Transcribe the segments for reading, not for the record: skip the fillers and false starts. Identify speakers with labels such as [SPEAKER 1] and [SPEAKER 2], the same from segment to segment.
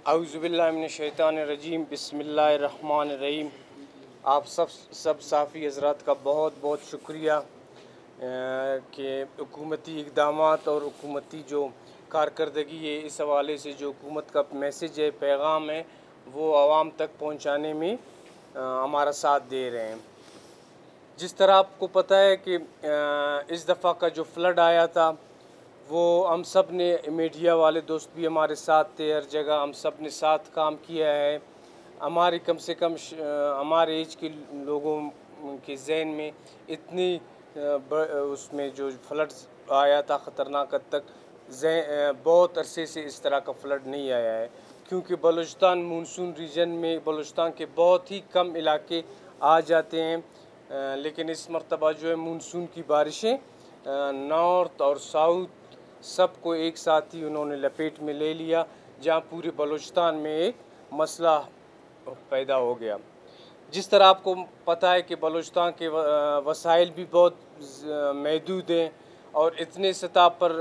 [SPEAKER 1] औज़ुबिल्लाहिमिनश्शैतानिर्रजीम बिस्मिल्लाहिर्रहमानिर्रहीम। आप सब साफ़ी हज़रात का बहुत बहुत शुक्रिया कि हुकूमती इक़दामात और हुकूमती जो कारकर्दगी है, इस हवाले से जो हुकूमत का मैसेज है, पैगाम है, वो आवाम तक पहुँचाने में हमारा साथ दे रहे हैं। जिस तरह आपको पता है कि इस दफ़ा का जो फ्लड आया था, वो हम सब ने, मीडिया वाले दोस्त भी हमारे साथ थे, हर जगह हम सब ने साथ काम किया है। हमारे कम से कम हमारे एज के लोगों के जहन में इतनी उसमें जो फ्लड आया था ख़तरनाक हद तक, बहुत अरसे से इस तरह का फ्लड नहीं आया है, क्योंकि बलूचिस्तान मानसून रीजन में बलूचिस्तान के बहुत ही कम इलाके आ जाते हैं। लेकिन इस मरतबा जो है मानसून की बारिशें नॉर्थ और साउथ सबको एक साथ ही उन्होंने लपेट में ले लिया, जहाँ पूरे बलूचिस्तान में एक मसला पैदा हो गया। जिस तरह आपको पता है कि बलूचिस्तान के वसाइल भी बहुत महदूद हैं और इतने सतह पर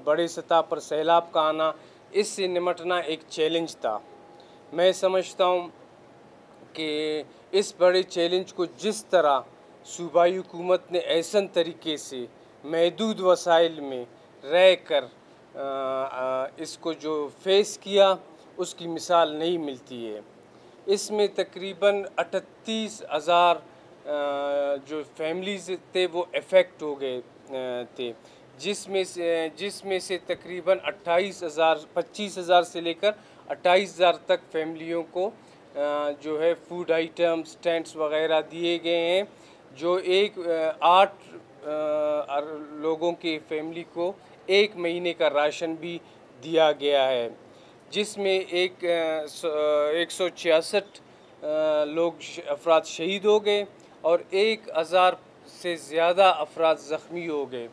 [SPEAKER 1] बड़े सतह पर सैलाब का आना, इससे निमटना एक चैलेंज था। मैं समझता हूँ कि इस बड़े चैलेंज को जिस तरह सूबाई हुकूमत ने ऐसन तरीके से महदूद वसाइल में रह कर इसको जो फेस किया, उसकी मिसाल नहीं मिलती है। इसमें तकरीबन 38,000 जो फैमिलीज़ थे वो इफ़ेक्ट हो गए थे, जिसमें से तकरीबन 25,000 से लेकर 28,000 तक फैमिलियों को जो है फूड आइटम्स, टेंट्स वग़ैरह दिए गए हैं, जो 8 लोगों की फैमिली को 1 महीने का राशन भी दिया गया है, जिसमें 166 अफराद शहीद हो गए और 1,000 से ज़्यादा अफराद ज़ख्मी हो गए,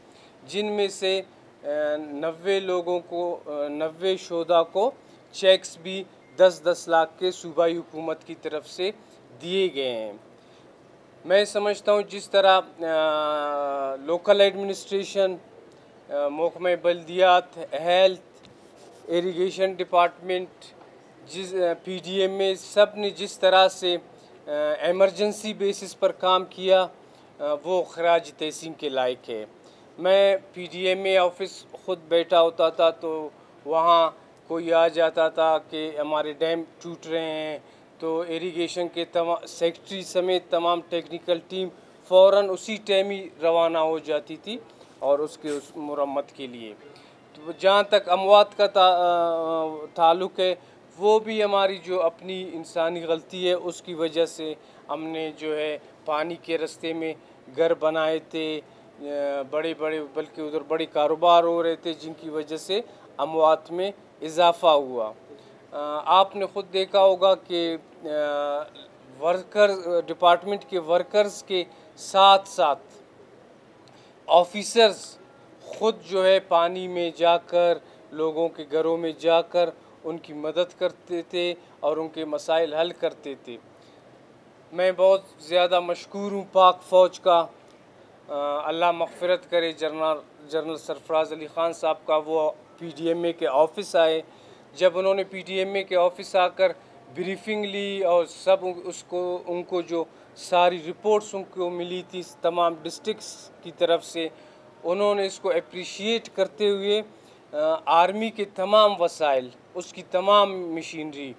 [SPEAKER 1] जिनमें से 90 लोगों को 90 शोधा को चेक्स भी 10-10 लाख के सूबाई हुकूमत की तरफ से दिए गए हैं। मैं समझता हूँ जिस तरह लोकल एडमिनिस्ट्रेशन, महकमा बल्दियात, हेल्थ, इरिगेशन डिपार्टमेंट, PDM में सब ने जिस तरह से एमरजेंसी बेसिस पर काम किया, वो खराज तहसीन के लायक है। मैं PDM में ऑफिस ख़ुद बैठा होता था, तो वहाँ कोई आ जाता था कि हमारे डैम टूट रहे हैं, तो इरिगेशन के सेक्रेटरी समेत तमाम टेक्निकल टीम फ़ौरन उसी टाइम ही रवाना हो जाती थी और उसके मुरम्मत के लिए। तो जहाँ तक अमवात का ताल्लुक़ है, वो भी हमारी जो अपनी इंसानी गलती है, उसकी वजह से हमने जो है पानी के रास्ते में घर बनाए थे, बड़े बड़े, बल्कि उधर बड़े कारोबार हो रहे थे, जिनकी वजह से अमवात में इजाफ़ा हुआ। आपने ख़ुद देखा होगा कि डिपार्टमेंट के वर्कर्स के साथ साथ ऑफिसर्स ख़ुद जो है पानी में जाकर, लोगों के घरों में जाकर उनकी मदद करते थे और उनके मसाइल हल करते थे। मैं बहुत ज़्यादा मशकूर हूँ पाक फ़ौज का, अल्लाह मग़फ़िरत करे जनरल सरफराज़ अली ख़ान साहब का। वो PDMA के ऑफ़िस आए, जब उन्होंने PDMA के ऑफ़िस आकर ब्रीफिंग ली और सब उनको जो सारी रिपोर्ट्स उनको मिली थी तमाम डिस्ट्रिक्ट्स की तरफ से, उन्होंने इसको अप्रिशिएट करते हुए आर्मी के तमाम वसाइल, उसकी तमाम मशीनरी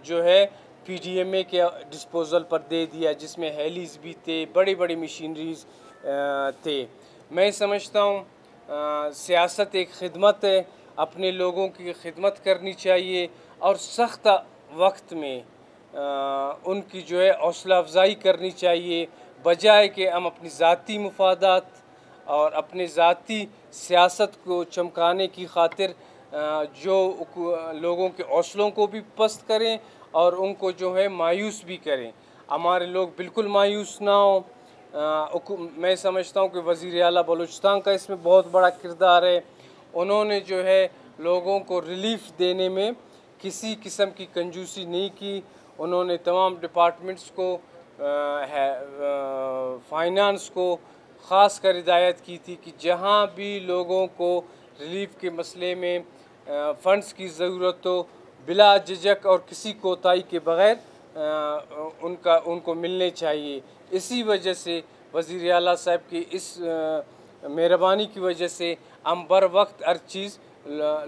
[SPEAKER 1] जो है PDMA के डिस्पोज़ल पर दे दिया, जिसमें हेलीज़ भी थे, बड़ी बड़ी मशीनरीज़ थे। मैं समझता हूँ सियासत एक खिदमत है, अपने लोगों की खिदमत करनी चाहिए और सख्त वक्त में उनकी जो है हौसला अफजाई करनी चाहिए, बजाय कि हम अपनी ज़ाती मुफादात और अपने ज़ाती सियासत को चमकाने की खातिर जो लोगों के हौसलों को भी पस्त करें और उनको जो है मायूस भी करें। हमारे लोग बिल्कुल मायूस ना हो। मैं समझता हूँ कि वज़ीर आला बलूचिस्तान का इसमें बहुत बड़ा किरदार है। उन्होंने जो है लोगों को रिलीफ देने में किसी किस्म की कंजूसी नहीं की। उन्होंने तमाम डिपार्टमेंट्स को, फाइनेंस को ख़ास कर हिदायत की थी कि जहाँ भी लोगों को रिलीफ के मसले में फ़ंड्स की ज़रूरत हो, बिला झिझक और किसी कोताही के बग़ैर उनको मिलने चाहिए। इसी वजह से वज़ीर आला साहब की इस मेहरबानी की वजह से हम बर वक्त हर चीज़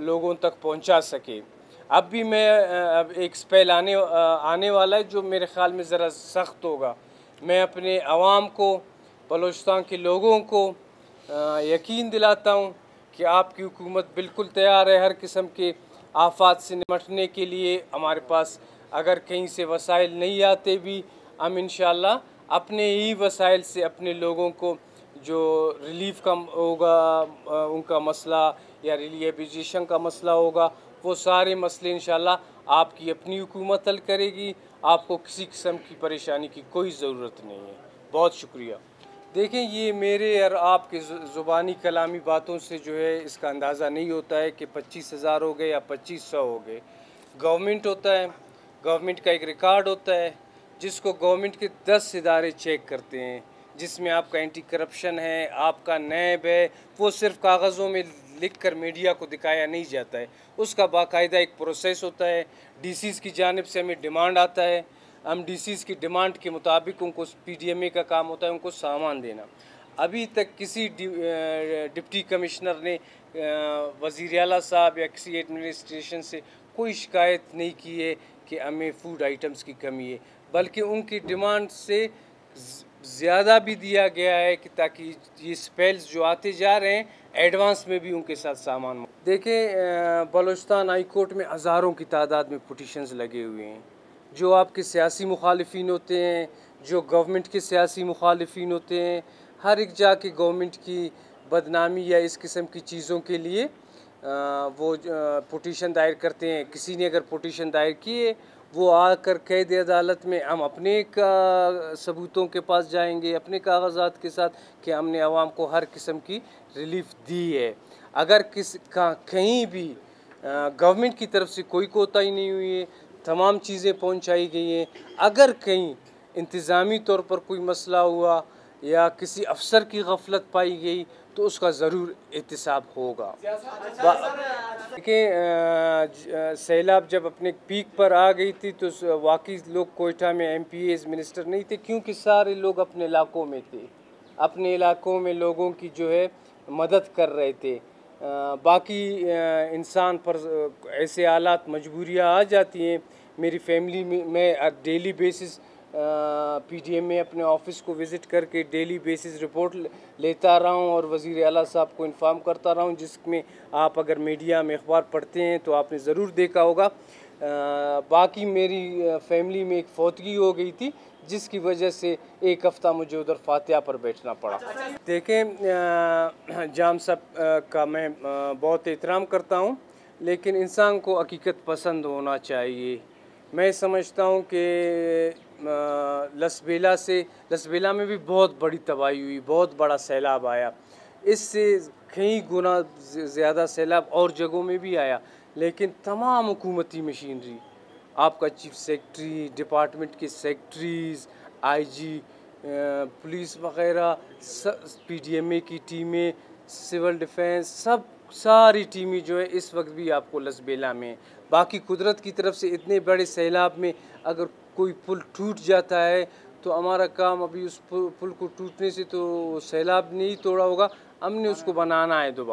[SPEAKER 1] लोगों तक पहुंचा सके। अब भी मैं अब एक स्पेल आने वाला है जो मेरे ख़्याल में ज़रा सख्त होगा। मैं अपने आवाम को, बलूचिस्तान के लोगों को यकीन दिलाता हूँ कि आपकी हुकूमत बिल्कुल तैयार है हर किस्म के आफात से निपटने के लिए। हमारे पास अगर कहीं से वसाइल नहीं आते भी, हम इंशाअल्लाह अपने ही वसाइल से अपने लोगों को जो रिलीफ का होगा, उनका मसला या रिहैबिलिटेशन का मसला होगा, वो सारे मसले इंशाअल्लाह आपकी अपनी हुकूमत हल करेगी। आपको किसी किस्म की परेशानी की कोई ज़रूरत नहीं है। बहुत शुक्रिया। देखें, ये मेरे और आपके ज़ुबानी कलामी बातों से जो है इसका अंदाज़ा नहीं होता है कि 25,000 हो गए या 2500 हो गए। गवर्नमेंट होता है, गवर्नमेंट का एक रिकॉर्ड होता है जिसको गवर्नमेंट के 10 इदारे चेक करते हैं, जिसमें आपका एंटी करप्शन है, आपका नैब है। वो सिर्फ कागज़ों में लिख कर मीडिया को दिखाया नहीं जाता है, उसका बाकायदा एक प्रोसेस होता है। डीसीज़ की जानिब से हमें डिमांड आता है, हम डीसीज़ की डिमांड के मुताबिक उनको पीडीएमए का काम होता है उनको सामान देना। अभी तक किसी डिप्टी कमिश्नर ने वज़ीर आला साहब या किसी एडमिनिस्ट्रेशन से कोई शिकायत नहीं की है कि हमें फ़ूड आइटम्स की कमी है, बल्कि उनकी डिमांड से ज़्यादा भी दिया गया है कि ताकि ये स्पेल्स जो आते जा रहे हैं एडवांस में भी उनके साथ सामान। देखें, बलूचिस्तान हाई कोर्ट में हज़ारों की तादाद में पिटीशंस लगे हुए हैं। जो आपके सियासी मुखालिफिन होते हैं, जो गवर्नमेंट के सियासी मुखालिफिन होते हैं, हर एक जाके गवर्नमेंट की बदनामी या इस किस्म की चीज़ों के लिए वो पिटीशन दायर करते हैं। किसी ने अगर पिटीशन दायर किए, वो आकर कैद अदालत में हम अपने सबूतों के पास जाएंगे, अपने कागजात के साथ, कि हमने आवाम को हर किस्म की रिलीफ दी है। अगर कहीं भी गवर्नमेंट की तरफ से कोई कोताही नहीं हुई है, तमाम चीज़ें पहुंचाई गई हैं। अगर कहीं इंतज़ामी तौर पर कोई मसला हुआ या किसी अफसर की गफलत पाई गई तो उसका ज़रूर एहतसाब होगा। देखिए, सैलाब जब अपने पीक पर आ गई थी तो वाकई लोग कोयटा में MPs मिनिस्टर नहीं थे, क्योंकि सारे लोग अपने इलाकों में थे, अपने इलाकों में लोगों की जो है मदद कर रहे थे। बाकी इंसान पर ऐसे हालात मजबूरियाँ आ जाती हैं। मेरी फैमिली में मैं डेली बेसिस PDM में अपने ऑफिस को विज़िट करके डेली बेसिस रिपोर्ट लेता रहा हूँ और वज़ीर आला साहब को इन्फॉर्म करता रहा हूँ, जिसमें आप अगर मीडिया में अखबार पढ़ते हैं तो आपने ज़रूर देखा होगा। बाकी मेरी फैमिली में एक फौतगी हो गई थी जिसकी वजह से एक हफ़्ता मुझे उधर फातिहा पर बैठना पड़ा। देखें, जाम साहब का मैं बहुत एहतराम करता हूँ, लेकिन इंसान को हकीकत पसंद होना चाहिए। मैं समझता हूँ कि लसबेला में भी बहुत बड़ी तबाही हुई, बहुत बड़ा सैलाब आया, इससे कई गुना ज़्यादा सैलाब और जगहों में भी आया, लेकिन तमाम हुकूमती मशीनरी, आपका चीफ सेक्रेटरी, डिपार्टमेंट के सेक्रेटरीज़, IG, पुलिस वगैरह, PDMA की टीमें, सिविल डिफेंस, सारी टीमें जो है इस वक्त भी आपको लसबेला में। बाकी कुदरत की तरफ से इतने बड़े सैलाब में अगर कोई पुल टूट जाता है तो हमारा काम अभी उस पुल को टूटने से तो सैलाब नहीं तोड़ा होगा, हमने उसको बनाना है दोबारा।